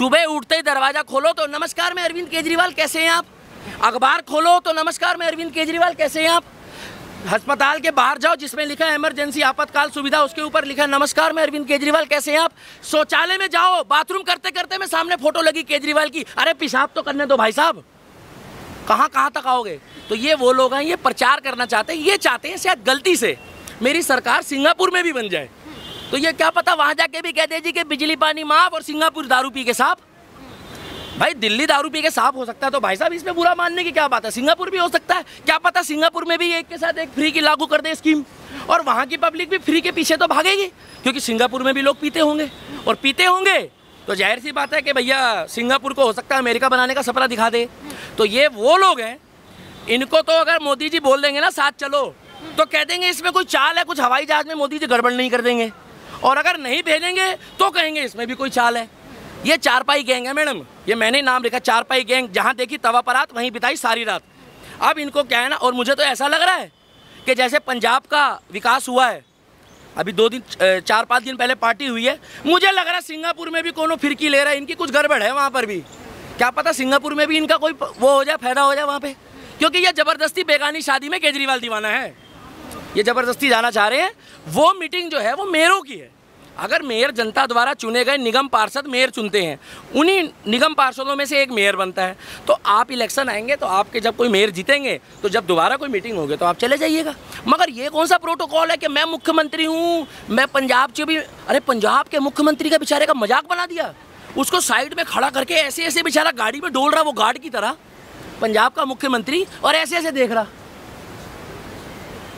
सुबह उठते ही दरवाजा खोलो तो नमस्कार मैं अरविंद केजरीवाल कैसे हैं आप, अखबार खोलो तो नमस्कार मैं अरविंद केजरीवाल कैसे हैं आप, अस्पताल के बाहर जाओ जिसमें लिखा है इमरजेंसी आपातकाल सुविधा उसके ऊपर लिखा है नमस्कार मैं अरविंद केजरीवाल कैसे हैं आप, शौचालय में जाओ बाथरूम करते करते में सामने फोटो लगी केजरीवाल की, अरे पेशाब तो करने दो भाई साहब, कहाँ तक आओगे। तो ये वो लोग हैं, ये प्रचार करना चाहते हैं, ये चाहते हैं शायद गलती से मेरी सरकार सिंगापुर में भी बन जाए, तो ये क्या पता वहाँ जाके भी कहते जी कि बिजली पानी माफ और सिंगापुर दारू पी के साफ। भाई दिल्ली दारू पी के साफ हो सकता है तो भाई साहब इसमें बुरा मानने की क्या बात है, सिंगापुर भी हो सकता है, क्या पता सिंगापुर में भी एक के साथ एक फ्री की लागू कर दे स्कीम और वहाँ की पब्लिक भी फ्री के पीछे तो भागेगी, क्योंकि सिंगापुर में भी लोग पीते होंगे और पीते होंगे तो जाहिर सी बात है कि भैया सिंगापुर को हो सकता है अमेरिका बनाने का सपना दिखा दे। तो ये वो लोग हैं, इनको तो अगर मोदी जी बोल देंगे ना साथ चलो तो कह देंगे इसमें कोई चाल है, कुछ हवाई जहाज में मोदी जी गड़बड़ नहीं कर देंगे, और अगर नहीं भेजेंगे तो कहेंगे इसमें भी कोई चाल है। ये चारपाई गैंग है मैडम, ये मैंने नाम लिखा चारपाई गैंग, जहाँ देखी तवा परात वहीं बिताई सारी रात। अब इनको क्या है ना, और मुझे तो ऐसा लग रहा है कि जैसे पंजाब का विकास हुआ है, अभी 4-5 दिन पहले पार्टी हुई है, मुझे लग रहा है सिंगापुर में भी कोनो फिरकी ले रहा है, इनकी कुछ गड़बड़ है वहाँ पर भी, क्या पता सिंगापुर में भी इनका कोई वो हो जाए, फायदा हो जाए वहाँ पे, क्योंकि ये ज़बरदस्ती बेगानी शादी में केजरीवाल दीवाना है, ये ज़बरदस्ती जाना चाह रहे हैं। वो मीटिंग जो है वो मेयरों की है, अगर मेयर जनता द्वारा चुने गए निगम पार्षद मेयर चुनते हैं, उन्हीं निगम पार्षदों में से एक मेयर बनता है, तो आप इलेक्शन आएंगे तो आपके जब कोई मेयर जीतेंगे तो जब दोबारा कोई मीटिंग होगी तो आप चले जाइएगा। मगर ये कौन सा प्रोटोकॉल है कि मैं मुख्यमंत्री हूँ, मैं पंजाब से भी, अरे पंजाब के मुख्यमंत्री का बेचारे का मजाक बना दिया, उसको साइड में खड़ा करके ऐसे ऐसे बेचारा गाड़ी में डोल रहा, वो गार्ड की तरह पंजाब का मुख्यमंत्री, और ऐसे ऐसे देख रहा,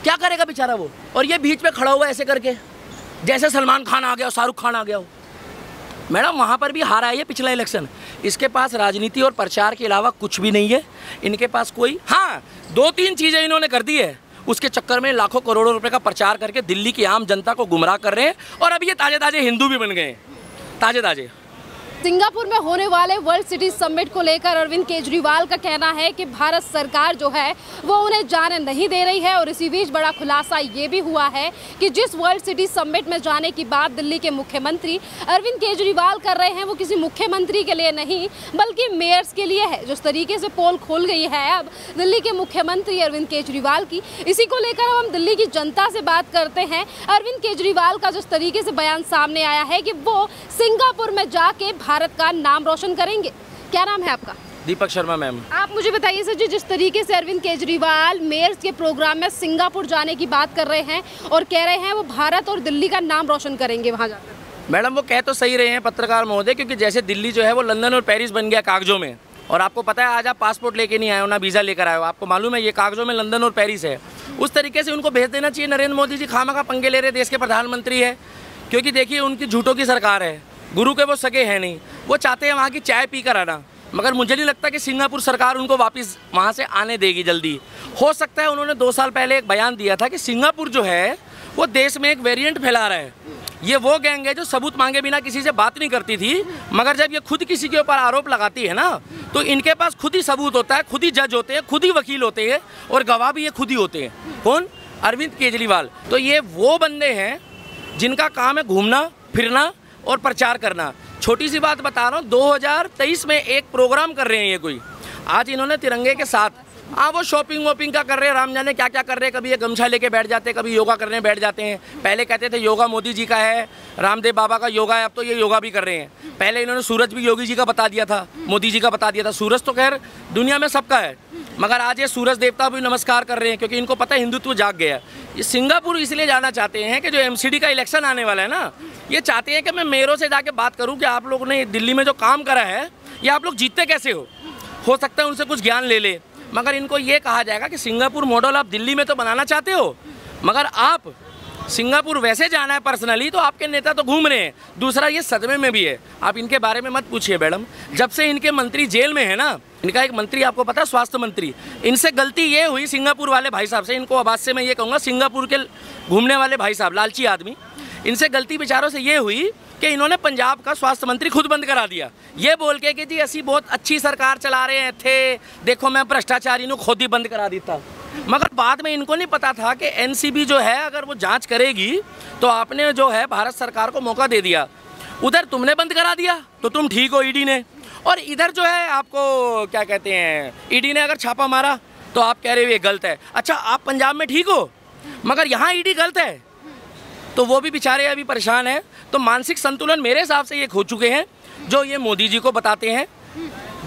क्या करेगा बेचारा वो, और ये बीच में खड़ा हुआ ऐसे करके जैसे सलमान खान आ गया हो, शाहरुख खान आ गया हो। मैडम वहाँ पर भी हारा है ये पिछला इलेक्शन, इसके पास राजनीति और प्रचार के अलावा कुछ भी नहीं है इनके पास कोई, हाँ 2-3 चीज़ें इन्होंने कर दी है, उसके चक्कर में लाखों करोड़ों रुपए का प्रचार करके दिल्ली की आम जनता को गुमराह कर रहे हैं, और अब ये ताजे हिंदू भी बन गए हैं, ताजे। सिंगापुर में होने वाले वर्ल्ड सिटी समिट को लेकर अरविंद केजरीवाल का कहना है कि भारत सरकार जो है वो उन्हें जाने नहीं दे रही है, और इसी बीच बड़ा खुलासा ये भी हुआ है कि जिस वर्ल्ड सिटी समिट में जाने की बात दिल्ली के मुख्यमंत्री अरविंद केजरीवाल कर रहे हैं वो किसी मुख्यमंत्री के लिए नहीं बल्कि मेयर्स के लिए है। जिस तरीके से पोल खुल गई है अब दिल्ली के मुख्यमंत्री अरविंद केजरीवाल की, इसी को लेकर अब हम दिल्ली की जनता से बात करते हैं। अरविंद केजरीवाल का जिस तरीके से बयान सामने आया है कि वो सिंगापुर में जाके भारत का नाम रोशन करेंगे। क्या नाम है आपका? दीपक शर्मा मैम। आप मुझे बताइए सर जी, जिस तरीके से अरविंद केजरीवाल मेयर्स के प्रोग्राम में सिंगापुर जाने की बात कर रहे हैं और कह रहे हैं वो भारत और दिल्ली का नाम रोशन करेंगे वहां जाकर। मैडम वो कह तो सही रहे हैं पत्रकार महोदय, क्योंकि जैसे दिल्ली जो है वो लंदन और पेरिस बन गया कागजों में, और आपको पता है आज आप पासपोर्ट लेके नहीं आए हो ना वीज़ा लेकर आए हो, आपको मालूम है ये कागजों में लंदन और पेरिस है, उस तरीके से उनको भेज देना चाहिए। नरेंद्र मोदी जी खामखा पंगे ले रहे, देश के प्रधानमंत्री है, क्योंकि देखिए उनकी झूठों की सरकार है, गुरु के वो सगे हैं नहीं, वो चाहते हैं वहाँ की चाय पी कर आना, मगर मुझे नहीं लगता कि सिंगापुर सरकार उनको वापस वहाँ से आने देगी जल्दी। हो सकता है उन्होंने 2 साल पहले एक बयान दिया था कि सिंगापुर जो है वो देश में एक वेरिएंट फैला रहा है, ये वो गैंग है जो सबूत मांगे बिना किसी से बात नहीं करती थी, मगर जब ये खुद किसी के ऊपर आरोप लगाती है ना तो इनके पास खुद ही सबूत होता है, खुद ही जज होते हैं, खुद ही वकील होते हैं, और गवाह भी ये खुद ही होते हैं। कौन? अरविंद केजरीवाल। तो ये वो बंदे हैं जिनका काम है घूमना फिरना और प्रचार करना। छोटी सी बात बता रहा हूँ, 2023 में एक प्रोग्राम कर रहे हैं ये कोई, आज इन्होंने तिरंगे के साथ, हाँ वो शॉपिंग वॉपिंग का कर रहे हैं, राम जाने क्या क्या कर रहे हैं, कभी ये गमछा लेके बैठ जाते हैं, कभी योगा करने बैठ जाते हैं। पहले कहते थे योगा मोदी जी का है, रामदेव बाबा का योगा है, अब तो ये योगा भी कर रहे हैं। पहले इन्होंने सूरज भी योगी जी का बता दिया था, मोदी जी का बता दिया था, सूरज तो खैर दुनिया में सबका है, मगर आज ये सूरज देवता भी नमस्कार कर रहे हैं, क्योंकि इनको पता है हिंदुत्व जाग गया। ये सिंगापुर इसलिए जाना चाहते हैं कि जो MCD का इलेक्शन आने वाला है ना, ये चाहते हैं कि मैं मेयरों से जाके बात करूं कि आप लोगों ने दिल्ली में जो काम करा है ये आप लोग जीतते कैसे हो सकता है उनसे कुछ ज्ञान ले ले। मगर इनको ये कहा जाएगा कि सिंगापुर मॉडल आप दिल्ली में तो बनाना चाहते हो, मगर आप सिंगापुर वैसे जाना है पर्सनली तो आपके नेता तो घूम रहे हैं। दूसरा ये सदमे में भी है, आप इनके बारे में मत पूछिए मैडम, जब से इनके मंत्री जेल में है ना, इनका एक मंत्री आपको पता है स्वास्थ्य मंत्री, इनसे गलती ये हुई सिंगापुर वाले भाई साहब से, इनको आवाज़ से मैं ये कहूँगा सिंगापुर के घूमने वाले भाई साहब लालची आदमी, इनसे गलती बेचारों से ये हुई कि इन्होंने पंजाब का स्वास्थ्य मंत्री खुद बंद करा दिया, ये बोल के कि जी असी बहुत अच्छी सरकार चला रहे हैं थे, देखो मैं भ्रष्टाचारी नू खुद ही बंद करा देता। मगर बाद में इनको नहीं पता था कि NCB जो है अगर वो जांच करेगी तो आपने जो है भारत सरकार को मौका दे दिया, उधर तुमने बंद करा दिया तो तुम ठीक हो ईडी ने, और इधर जो है आपको क्या कहते हैं, ईडी ने अगर छापा मारा तो आप कह रहे हो ये गलत है। अच्छा, आप पंजाब में ठीक हो मगर यहाँ ईडी गलत है, तो वो भी बेचारे अभी परेशान हैं। तो मानसिक संतुलन मेरे हिसाब से ये खो चुके हैं, जो ये मोदी जी को बताते हैं,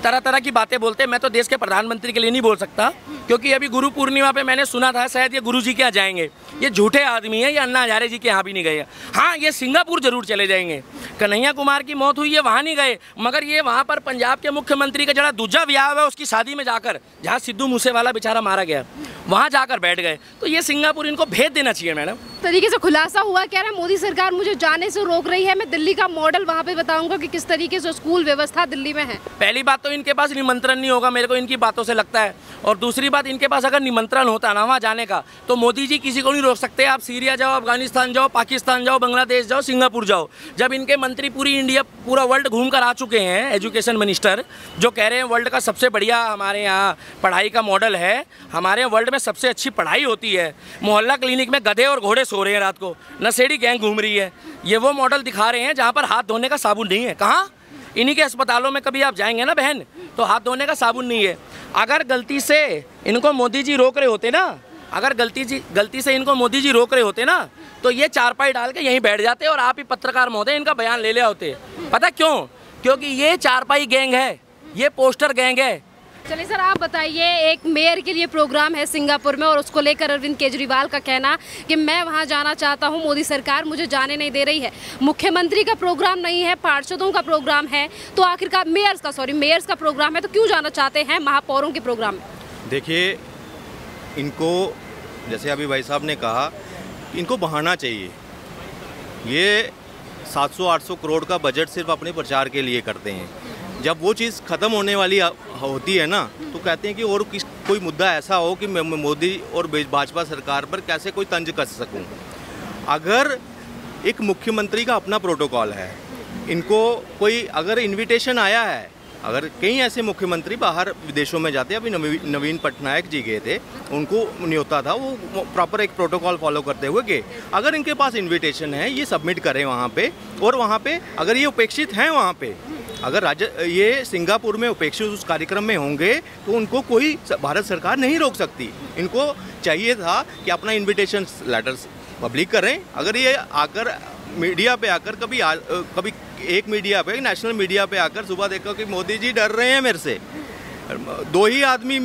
तरह तरह की बातें बोलते हैं। मैं तो देश के प्रधानमंत्री के लिए नहीं बोल सकता, क्योंकि अभी गुरु पूर्णिमा पे मैंने सुना था शायद ये गुरु जी के यहाँ जाएंगे। ये झूठे आदमी है, ये अन्ना हजारे जी के यहाँ भी नहीं गए। हाँ, ये सिंगापुर जरूर चले जाएंगे। कन्हैया कुमार की मौत हुई है, वहाँ नहीं गए, मगर ये वहाँ पर पंजाब के मुख्यमंत्री का जरा दूजा ब्याह है उसकी शादी में जाकर, जहाँ सिद्धू मूसेवाला बेचारा मारा गया, वहाँ जाकर बैठ गए। तो ये सिंगापुर इनको भेज देना चाहिए मैडम। तरीके से खुलासा हुआ, कह रहा है मोदी सरकार मुझे जाने से रोक रही है, मैं दिल्ली का मॉडल वहाँ पे बताऊंगा कि किस तरीके से स्कूल व्यवस्था दिल्ली में है। पहली बात तो इनके पास निमंत्रण नहीं होगा, मेरे को इनकी बातों से लगता है। और दूसरी बात, इनके पास अगर निमंत्रण होता ना वहाँ जाने का, तो मोदी जी किसी को नहीं रोक सकते। आप सीरिया जाओ, अफगानिस्तान जाओ, पाकिस्तान जाओ, बांग्लादेश जाओ, सिंगापुर जाओ। जब इनके मंत्री पूरी इंडिया, पूरा वर्ल्ड घूम कर आ चुके हैं, एजुकेशन मिनिस्टर जो कह रहे हैं वर्ल्ड का सबसे बढ़िया हमारे यहाँ पढ़ाई का मॉडल है, हमारे वर्ल्ड में सबसे अच्छी पढ़ाई होती है, मोहल्ला क्लिनिक में गधे और घोड़े सो रहे हैं रात को, नशेड़ी गैंग घूम रही है, ये वो मॉडल दिखा रहे हैं जहाँ पर हाथ धोने का साबुन नहीं है। कहाँ? इन्हीं के अस्पतालों में कभी आप जाएंगे ना बहन, तो हाथ धोने का साबुन नहीं है। अगर गलती से इनको मोदी जी रोक रहे होते ना, अगर गलती से इनको मोदी जी रोक रहे होते ना, तो ये चारपाई डाल के यहीं बैठ जाते और आप ही पत्रकार महोदय इनका बयान ले होते। पता क्यों? क्योंकि ये चारपाई गैंग है, ये पोस्टर गैंग है। चलिए सर, आप बताइए, एक मेयर के लिए प्रोग्राम है सिंगापुर में और उसको लेकर अरविंद केजरीवाल का कहना कि मैं वहां जाना चाहता हूं, मोदी सरकार मुझे जाने नहीं दे रही है। मुख्यमंत्री का प्रोग्राम नहीं है, पार्षदों का प्रोग्राम है, तो आखिरकार मेयर्स का प्रोग्राम है, तो क्यों जाना चाहते हैं महापौरों के प्रोग्राम में? देखिए, इनको जैसे अभी भाई साहब ने कहा, इनको बहाना चाहिए। ये 700-800 करोड़ का बजट सिर्फ अपने प्रचार के लिए करते हैं। जब वो चीज़ ख़त्म होने वाली होती है ना, तो कहते हैं कि और कोई मुद्दा ऐसा हो कि मैं मोदी और भाजपा सरकार पर कैसे कोई तंज कस सकूं। अगर एक मुख्यमंत्री का अपना प्रोटोकॉल है, इनको कोई अगर इनविटेशन आया है, अगर कई ऐसे मुख्यमंत्री बाहर विदेशों में जाते हैं, अभी नवीन पटनायक जी गए थे, उनको न्योता था, वो प्रॉपर एक प्रोटोकॉल फॉलो करते हुए गए। अगर इनके पास इनविटेशन है, ये सबमिट करें वहाँ पे, और वहाँ पे अगर ये उपेक्षित हैं, वहाँ पे अगर ये सिंगापुर में उपेक्षित उस कार्यक्रम में होंगे, तो उनको कोई भारत सरकार नहीं रोक सकती। इनको चाहिए था कि अपना इन्विटेशन लेटर्स पब्लिक करें। अगर ये आकर मीडिया पे आकर कभी एक मीडिया पे, नेशनल मीडिया पे आकर सुबह देखो कि मोदी जी डर रहे हैं मेरे से, 2 ही आदमी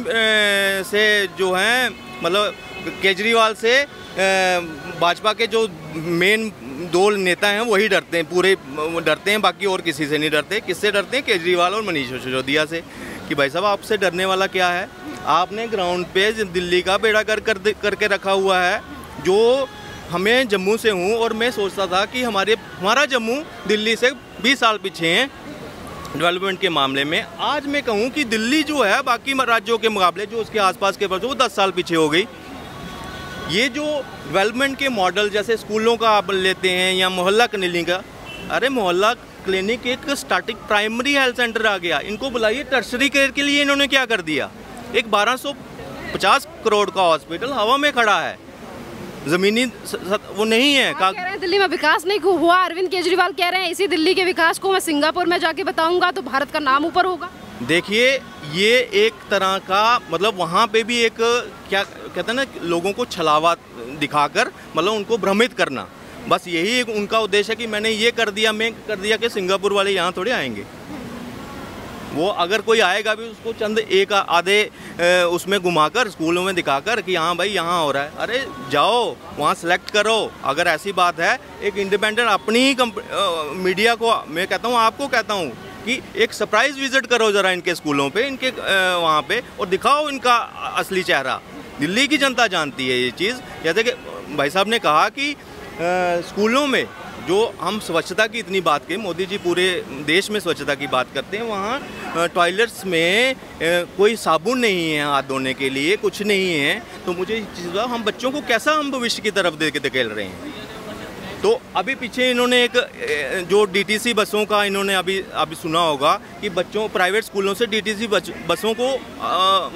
से जो हैं, मतलब केजरीवाल से भाजपा के जो मेन 2 नेता हैं वही डरते हैं, पूरे डरते हैं, बाकी और किसी से नहीं डरते। किससे डरते हैं? केजरीवाल और मनीष सिसोदिया से। कि भाई साहब, आपसे डरने वाला क्या है? आपने ग्राउंड पे दिल्ली का बेड़ा करके रखा हुआ है। जो हमें जम्मू से हूँ और मैं सोचता था कि हमारा जम्मू दिल्ली से 20 साल पीछे हैं डेवलपमेंट के मामले में। आज मैं कहूँ कि दिल्ली जो है बाकी राज्यों के मुकाबले, जो उसके आसपास के वो 10 साल पीछे हो गई। ये जो डेवलपमेंट के मॉडल जैसे स्कूलों का आप लेते हैं या मोहल्ला क्लिनिक का, अरे मोहल्ला क्लिनिक एक स्टार्टिंग प्राइमरी हेल्थ सेंटर आ गया। इनको बुलाइए, टर्शरी केयर के लिए इन्होंने क्या कर दिया? एक 1250 करोड़ का हॉस्पिटल हवा में खड़ा है, जमीनी वो नहीं है। कह रहे हैं दिल्ली में विकास नहीं हुआ। अरविंद केजरीवाल कह रहे हैं इसी दिल्ली के विकास को मैं सिंगापुर में जाके बताऊंगा तो भारत का नाम ऊपर होगा। देखिए, ये एक तरह का मतलब वहाँ पे भी एक क्या कहते हैं ना, लोगों को छलावा दिखाकर मतलब उनको भ्रमित करना, बस यही एक उनका उद्देश्य है कि मैंने ये कर दिया, मैं कर दिया कि सिंगापुर वाले यहाँ थोड़े आएंगे। वो अगर कोई आएगा भी उसको चंद एक आधे उसमें घुमाकर स्कूलों में दिखाकर कि हाँ भाई यहाँ हो रहा है। अरे जाओ वहाँ सेलेक्ट करो। अगर ऐसी बात है, एक इंडिपेंडेंट अपनी ही मीडिया को मैं कहता हूँ, आपको कहता हूँ कि एक सरप्राइज विजिट करो ज़रा इनके स्कूलों पे, इनके वहाँ पे, और दिखाओ इनका असली चेहरा। दिल्ली की जनता जानती है ये चीज़। जैसे कि भाई साहब ने कहा कि स्कूलों में जो हम स्वच्छता की इतनी बात करें, मोदी जी पूरे देश में स्वच्छता की बात करते हैं, वहाँ टॉयलेट्स में कोई साबुन नहीं है हाथ धोने के लिए, कुछ नहीं है। तो मुझे इस चीज़ का, हम बच्चों को कैसा हम भविष्य की तरफ दे के धकेल रहे हैं। तो अभी पीछे इन्होंने एक जो डीटीसी बसों का इन्होंने अभी सुना होगा कि बच्चों प्राइवेट स्कूलों से डीटीसी बसों को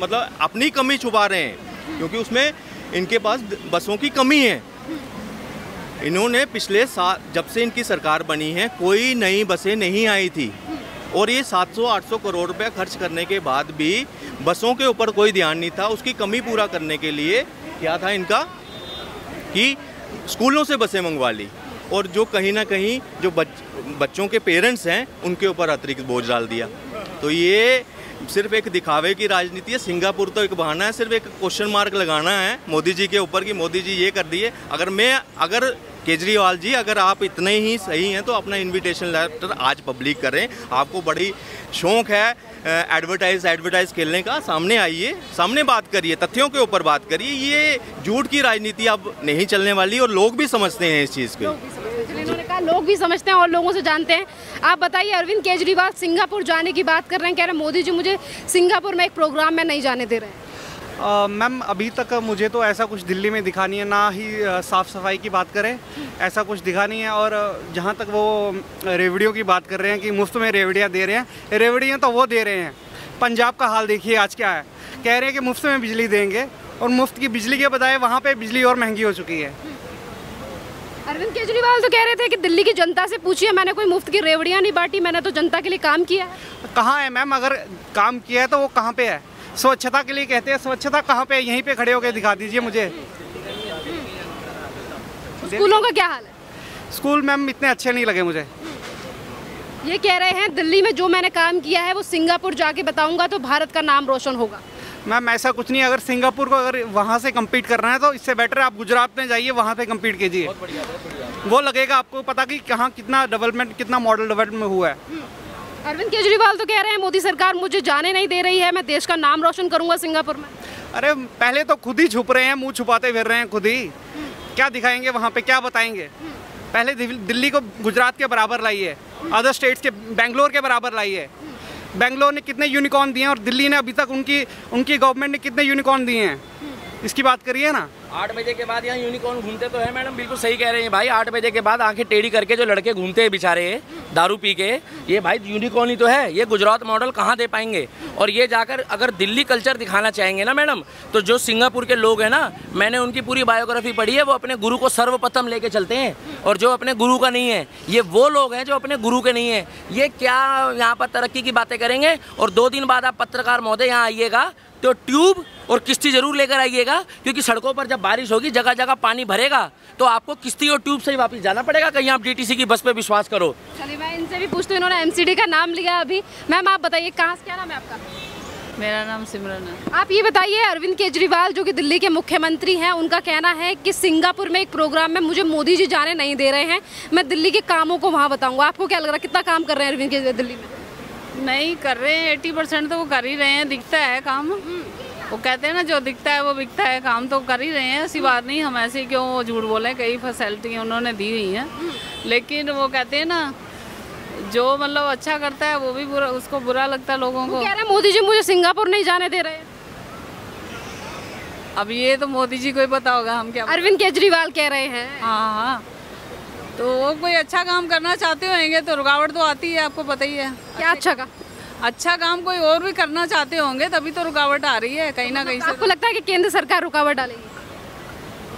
मतलब अपनी कमी छुपा रहे हैं, क्योंकि उसमें इनके पास बसों की कमी है। इन्होंने पिछले साल जब से इनकी सरकार बनी है कोई नई बसें नहीं आई थी, और ये 700-800 करोड़ रुपया खर्च करने के बाद भी बसों के ऊपर कोई ध्यान नहीं था। उसकी कमी पूरा करने के लिए क्या था इनका कि स्कूलों से बसें मंगवा ली, और जो कहीं ना कहीं जो बच्चों के पेरेंट्स हैं उनके ऊपर अतिरिक्त बोझ डाल दिया। तो ये सिर्फ एक दिखावे की राजनीति है। सिंगापुर तो एक बहाना है, सिर्फ एक क्वेश्चन मार्क लगाना है मोदी जी के ऊपर कि मोदी जी ये कर दिए। अगर केजरीवाल जी अगर आप इतने ही सही हैं तो अपना इनविटेशन लेटर आज पब्लिक करें। आपको बड़ी शौक है एडवर्टाइज खेलने का, सामने आइए, सामने बात करिए, तथ्यों के ऊपर बात करिए। ये झूठ की राजनीति अब नहीं चलने वाली, और लोग भी समझते हैं इस चीज़ को। इन्होंने कहा लोग भी समझते हैं और लोगों से जानते हैं। आप बताइए, अरविंद केजरीवाल सिंगापुर जाने की बात कर रहे हैं, कह रहे हैं मोदी जी मुझे सिंगापुर में एक प्रोग्राम में नहीं जाने दे रहे हैं। मैम अभी तक मुझे तो ऐसा कुछ दिल्ली में दिखा नहीं है, ना ही साफ़ सफाई की बात करें ऐसा कुछ दिखा नहीं है। और जहाँ तक वो रेवड़ियों की बात कर रहे हैं कि मुफ्त में रेवड़ियाँ दे रहे हैं, रेवड़ियाँ तो वो दे रहे हैं। पंजाब का हाल देखिए आज क्या है, कह रहे हैं कि मुफ्त में बिजली देंगे, और मुफ्त की बिजली के बजाय वहाँ पे बिजली और महंगी हो चुकी है। अरविंद केजरीवाल तो कह रहे थे कि दिल्ली की जनता से पूछिए, मैंने कोई मुफ्त की रेवड़ियाँ नहीं बांटी, मैंने तो जनता के लिए काम किया है। कहाँ है मैम, अगर काम किया है तो वो कहाँ पे है? स्वच्छता के लिए कहते हैं, स्वच्छता कहाँ पे? यहीं पे खड़े होकर दिखा दीजिए मुझे। स्कूलों का क्या हाल है? स्कूल मैम इतने अच्छे नहीं लगे मुझे। ये कह रहे हैं दिल्ली में जो मैंने काम किया है वो सिंगापुर जाके बताऊंगा तो भारत का नाम रोशन होगा। मैम ऐसा कुछ नहीं है, अगर सिंगापुर को अगर वहाँ से कम्पीट करना है तो इससे बेटर आप गुजरात में जाइए, वहाँ पे कम्पीट कीजिए। वो लगेगा आपको पता कि कहाँ कितना डेवलपमेंट, कितना मॉडल डेवलपमेंट हुआ है। अरविंद केजरीवाल तो कह रहे हैं मोदी सरकार मुझे जाने नहीं दे रही है, मैं देश का नाम रोशन करूंगा सिंगापुर में। अरे पहले तो खुद ही छुप रहे हैं, मुंह छुपाते फिर रहे हैं खुद ही। क्या दिखाएंगे वहाँ पे, क्या बताएंगे? पहले दिल्ली को गुजरात के बराबर लाइए, अदर स्टेट्स के बेंगलोर के बराबर लाइए। बेंगलोर ने कितने यूनिकॉर्न दिए हैं और दिल्ली ने अभी तक उनकी गवर्नमेंट ने कितने यूनिकॉर्न दिए हैं, इसकी बात करिए ना। 8 बजे के बाद यहाँ यूनिकॉर्न घूमते तो है मैडम, बिल्कुल सही कह रहे हैं भाई। 8 बजे के बाद आंखें टेढ़ी करके जो लड़के घूमते हैं बेचारे दारू पी के, ये भाई यूनिकॉर्न ही तो है। ये गुजरात मॉडल कहाँ दे पाएंगे? और ये जाकर अगर दिल्ली कल्चर दिखाना चाहेंगे ना मैडम, तो जो सिंगापुर के लोग हैं ना, मैंने उनकी पूरी बायोग्राफी पढ़ी है, वो अपने गुरु को सर्वप्रथम लेके चलते हैं, और जो अपने गुरु का नहीं है, ये वो लोग हैं जो अपने गुरु के नहीं है। ये क्या यहाँ पर तरक्की की बातें करेंगे? और 2 दिन बाद आप पत्रकार महोदय यहाँ आइएगा तो ट्यूब और किश्ती जरूर लेकर आइएगा, क्योंकि सड़कों पर जब बारिश होगी जगह जगह पानी भरेगा तो आपको किश्ती और ट्यूब से ही वापस जाना पड़ेगा। कहीं आप डीटीसी की बस पे विश्वास करो। चलिए मैं इनसे भी पूछती हूँ, इन्होंने एमसीडी का नाम लिया अभी। मैम आप बताइए कहाँ से, क्या नाम है आपका? मेरा नाम सिमरन है। आप ये बताइए, अरविंद केजरीवाल जो कि दिल्ली के मुख्यमंत्री हैं, उनका कहना है कि सिंगापुर में एक प्रोग्राम में मुझे मोदी जी जाने नहीं दे रहे हैं, मैं दिल्ली के कामों को वहाँ बताऊँगा। आपको क्या लग रहा है, कितना काम कर रहे हैं अरविंद केजरीवाल दिल्ली में? नहीं कर रहे हैं, 80% तो वो कर ही रहे हैं, दिखता है काम। वो कहते हैं ना जो दिखता है वो बिकता है, काम तो कर ही रहे हैं, ऐसी बात नहीं। हम ऐसे क्यों झूठ बोले, कई फैसिलिटी उन्होंने दी हुई हैं, लेकिन वो कहते हैं ना जो मतलब अच्छा करता है वो भी बुरा, उसको बुरा लगता है लोगों को। कह रहे हैं मोदी जी मुझे सिंगापुर नहीं जाने दे रहे। अब ये तो मोदी जी को ही पता होगा, हम क्या। अरविंद केजरीवाल कह रहे हैं। हाँ, तो वो कोई अच्छा काम करना चाहते होंगे तो रुकावट तो आती है, आपको पता ही है। क्या अच्छा काम कोई और भी करना चाहते होंगे तभी तो रुकावट आ रही है कहीं ना कहीं से। आपको लगता है कि केंद्र सरकार रुकावट डालेगी?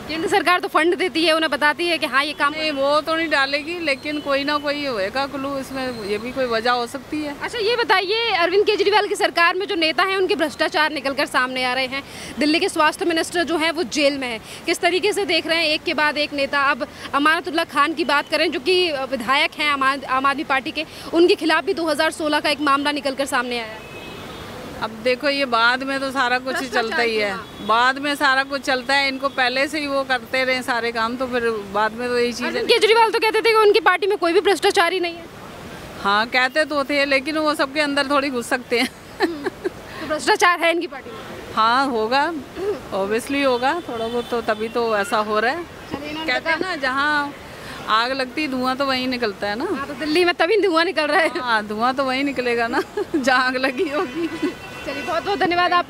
केंद्र सरकार तो फंड देती है, उन्हें बताती है कि हाँ ये काम। नहीं, वो तो नहीं डालेगी, लेकिन कोई ना कोई होएगा क्लू इसमें, ये भी कोई वजह हो सकती है। अच्छा ये बताइए, अरविंद केजरीवाल की सरकार में जो नेता हैं उनके भ्रष्टाचार निकलकर सामने आ रहे हैं। दिल्ली के स्वास्थ्य मिनिस्टर जो हैं वो जेल में है, किस तरीके से देख रहे हैं एक के बाद एक नेता? अब अमानतुल्लाह खान की बात करें जो कि विधायक हैं आम आदमी पार्टी के, उनके खिलाफ भी 2016 का एक मामला निकल कर सामने आया है। अब देखो ये बाद में तो सारा कुछ ही चलता ही है, बाद में सारा कुछ चलता है। इनको पहले से ही वो करते रहे सारे काम, तो फिर बाद में तो यही चीज़ है। केजरीवाल तो कहते थे कि उनकी पार्टी में कोई भी भ्रष्टाचारी नहीं है। हाँ कहते तो थे, लेकिन वो सबके अंदर थोड़ी घुस सकते हैं। तो भ्रष्टाचार है इनकी पार्टी में? हाँ होगा, ऑब्वियसली होगा थोड़ा बहुत, तो तभी तो ऐसा हो रहा है। कहते हैं ना जहाँ आग लगती धुआं तो वहीं निकलता है ना। हाँ, तो दिल्ली में तभी धुआं निकल रहा है। हाँ धुआं तो वहीं निकलेगा ना जहाँ आग लगी होगी। चलिए बहुत बहुत धन्यवाद आपका।